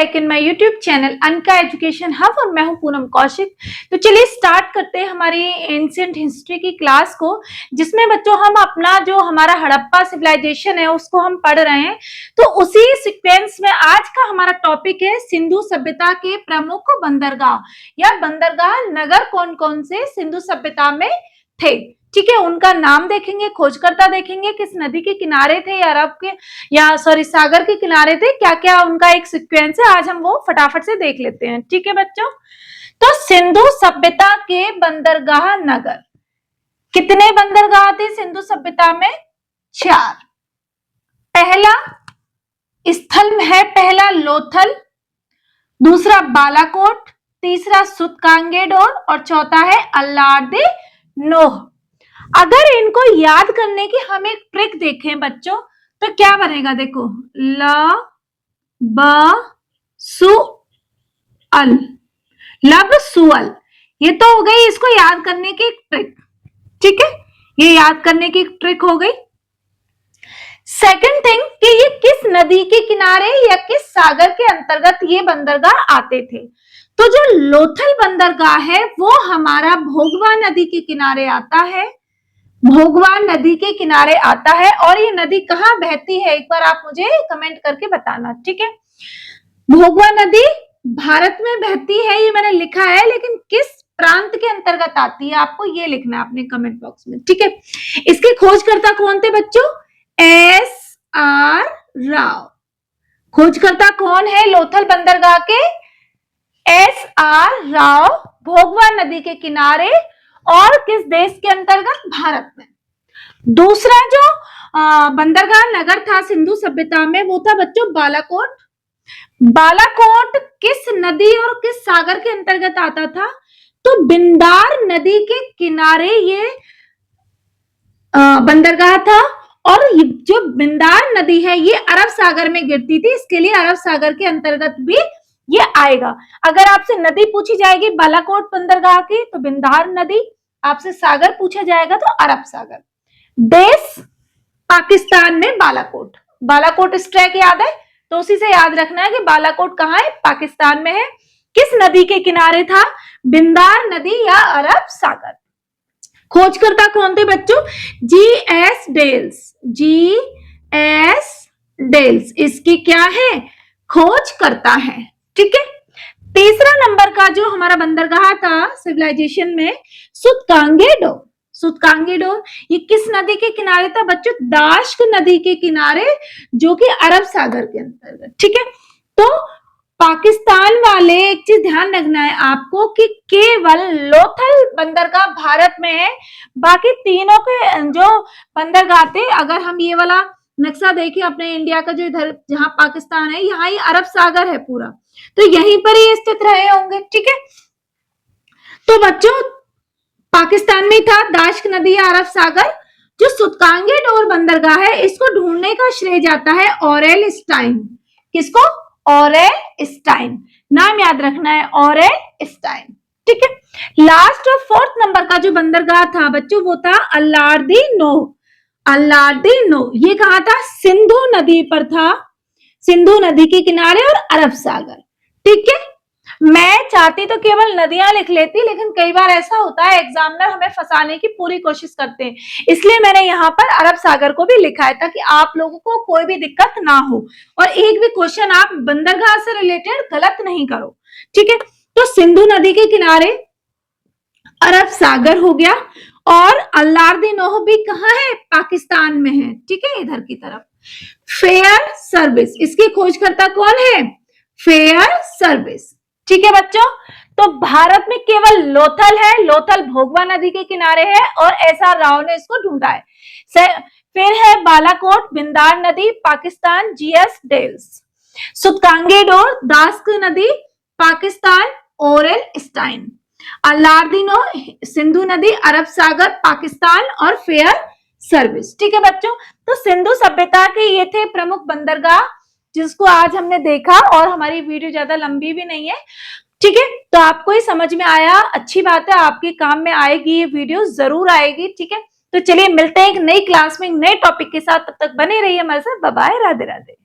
Back in my YouTube channel Anka education hub और मैं हूं पूनम कौशिक। तो चलिए स्टार्ट करते हैं हमारी एंशिएंट हिस्ट्री की क्लास को, जिसमें बच्चों हम अपना जो हमारा हड़प्पा सिविलाइजेशन है उसको हम पढ़ रहे हैं। तो उसी सीक्वेंस में आज का हमारा टॉपिक है सिंधु सभ्यता के प्रमुख बंदरगाह या बंदरगाह नगर कौन कौन से सिंधु सभ्यता में थे। ठीक है, उनका नाम देखेंगे, खोजकर्ता देखेंगे, किस नदी के किनारे थे या अरब के या सागर के किनारे थे, क्या क्या उनका एक सीक्वेंस है, आज हम वो फटाफट से देख लेते हैं। ठीक है बच्चों, तो सिंधु सभ्यता के बंदरगाह नगर, कितने बंदरगाह थे सिंधु सभ्यता में? 4। पहला स्थल में है, पहला लोथल, दूसरा बालाकोट, तीसरा सुतकांगेडोर और चौथा है अल्लार्दे नोह। अगर इनको याद करने की हम एक ट्रिक देखें बच्चों तो क्या बनेगा, देखो ल ब सु अल, लब सुअल, ये तो हो गई इसको याद करने की एक ट्रिक। ठीक है, ये याद करने की एक ट्रिक हो गई। सेकंड थिंग कि ये किस नदी के किनारे या किस सागर के अंतर्गत ये बंदरगाह आते थे। तो जो लोथल बंदरगाह है वो हमारा भोगवा नदी के किनारे आता है, भोगवा नदी के किनारे आता है। और ये नदी कहाँ बहती है, एक बार आप मुझे कमेंट करके बताना। ठीक है, भोगवा नदी भारत में बहती है, ये मैंने लिखा है, लेकिन किस प्रांत के अंतर्गत आती है आपको ये लिखना है अपने कमेंट बॉक्स में। ठीक है, इसके खोजकर्ता कौन थे बच्चों? S.R. राव। खोजकर्ता कौन है लोथल बंदरगाह के? S.R. राव, भोगवा नदी के किनारे और किस देश के अंतर्गत? भारत में। दूसरा जो बंदरगाह नगर था सिंधु सभ्यता में वो था बच्चों बालाकोट। बालाकोट किस नदी और किस सागर के अंतर्गत आता था? तो बिंदार नदी के किनारे ये बंदरगाह था। और जो बिंदार नदी है ये अरब सागर में गिरती थी, इसके लिए अरब सागर के अंतर्गत भी ये आएगा। अगर आपसे नदी पूछी जाएगी बालाकोट बंदरगाह की तो बिंदार नदी, आपसे सागर पूछा जाएगा तो अरब सागर। देश पाकिस्तान में बालाकोट, बालाकोट स्ट्रेक याद है तो उसी से याद रखना है कि बालाकोट कहाँ है? पाकिस्तान में है। किस नदी के किनारे था? बिंदार नदी या अरब सागर। खोजकर्ता कौन थे बच्चों? G.S. Dells, G.S. डेल्स इसकी क्या है? खोज करता है। ठीक है, तीसरा नंबर का जो हमारा बंदरगाह था सिविलाइजेशन में सुतकांगेडोर। सुतकांगेडोर ये किस नदी के किनारे था बच्चों? दाश्क नदी के किनारे, जो कि अरब सागर के अंतर्गत। ठीक है, तो पाकिस्तान वाले एक चीज ध्यान रखना है आपको कि केवल लोथल बंदरगाह भारत में है, बाकी तीनों के जो बंदरगाह थे, अगर हम ये वाला नक्शा देखें अपने इंडिया का, जो इधर जहां पाकिस्तान है यहाँ ही अरब सागर है पूरा, तो यहीं पर ही स्थित रहे होंगे। ठीक है, तो बच्चों पाकिस्तान में था दाश्क नदी या अरब सागर। जो सुतकांगेडोर बंदरगाह है इसको ढूंढने का श्रेय जाता है ऑरेल स्टाइन। किसको? ऑरेल स्टाइन, नाम याद रखना है ऑरेल स्टाइन। ठीक है, लास्ट और फोर्थ नंबर का जो बंदरगाह था बच्चों वो था अल्लार्दी नोह। अल्लार्दी नोह ये कहा था? सिंधु नदी पर था, सिंधु नदी के किनारे और अरब सागर। ठीक है, मैं चाहती तो केवल नदियां लिख लेती, लेकिन कई बार ऐसा होता है एग्जामिनर हमें फंसाने की पूरी कोशिश करते हैं, इसलिए मैंने यहाँ पर अरब सागर को भी लिखा है ताकि आप लोगों को कोई भी दिक्कत ना हो और एक भी क्वेश्चन आप बंदरगाह से रिलेटेड गलत नहीं करो। ठीक है, तो सिंधु नदी के किनारे अरब सागर हो गया और अल्लार्दी नोह भी कहाँ है? पाकिस्तान में है। ठीक है, इधर की तरफ। फेयर सर्विस, इसकी खोजकर्ता कौन है? Fair service. ठीक है बच्चों, तो भारत में केवल लोथल है, लोथल भोगवा नदी के किनारे है और S.R. राव ने इसको ढूंढा है। फिर है बालाकोट बिंदार नदी पाकिस्तान, G.S. डेल्स। सुतकांगेडोर दाश्क नदी पाकिस्तान, ऑरेल स्टाइन। अल्लार्दी नोह सिंधु नदी अरब सागर पाकिस्तान और फेयर सर्विस। ठीक है बच्चों, तो सिंधु सभ्यता के ये थे प्रमुख बंदरगाह जिसको आज हमने देखा, और हमारी वीडियो ज्यादा लंबी भी नहीं है। ठीक है, तो आपको ही समझ में आया, अच्छी बात है, आपके काम में आएगी ये वीडियो, जरूर आएगी। ठीक है, तो चलिए मिलते हैं एक नई क्लास में एक नए टॉपिक के साथ, तब तक बने रहिए हमारे साथ। Bye bye, Radhe Radhe.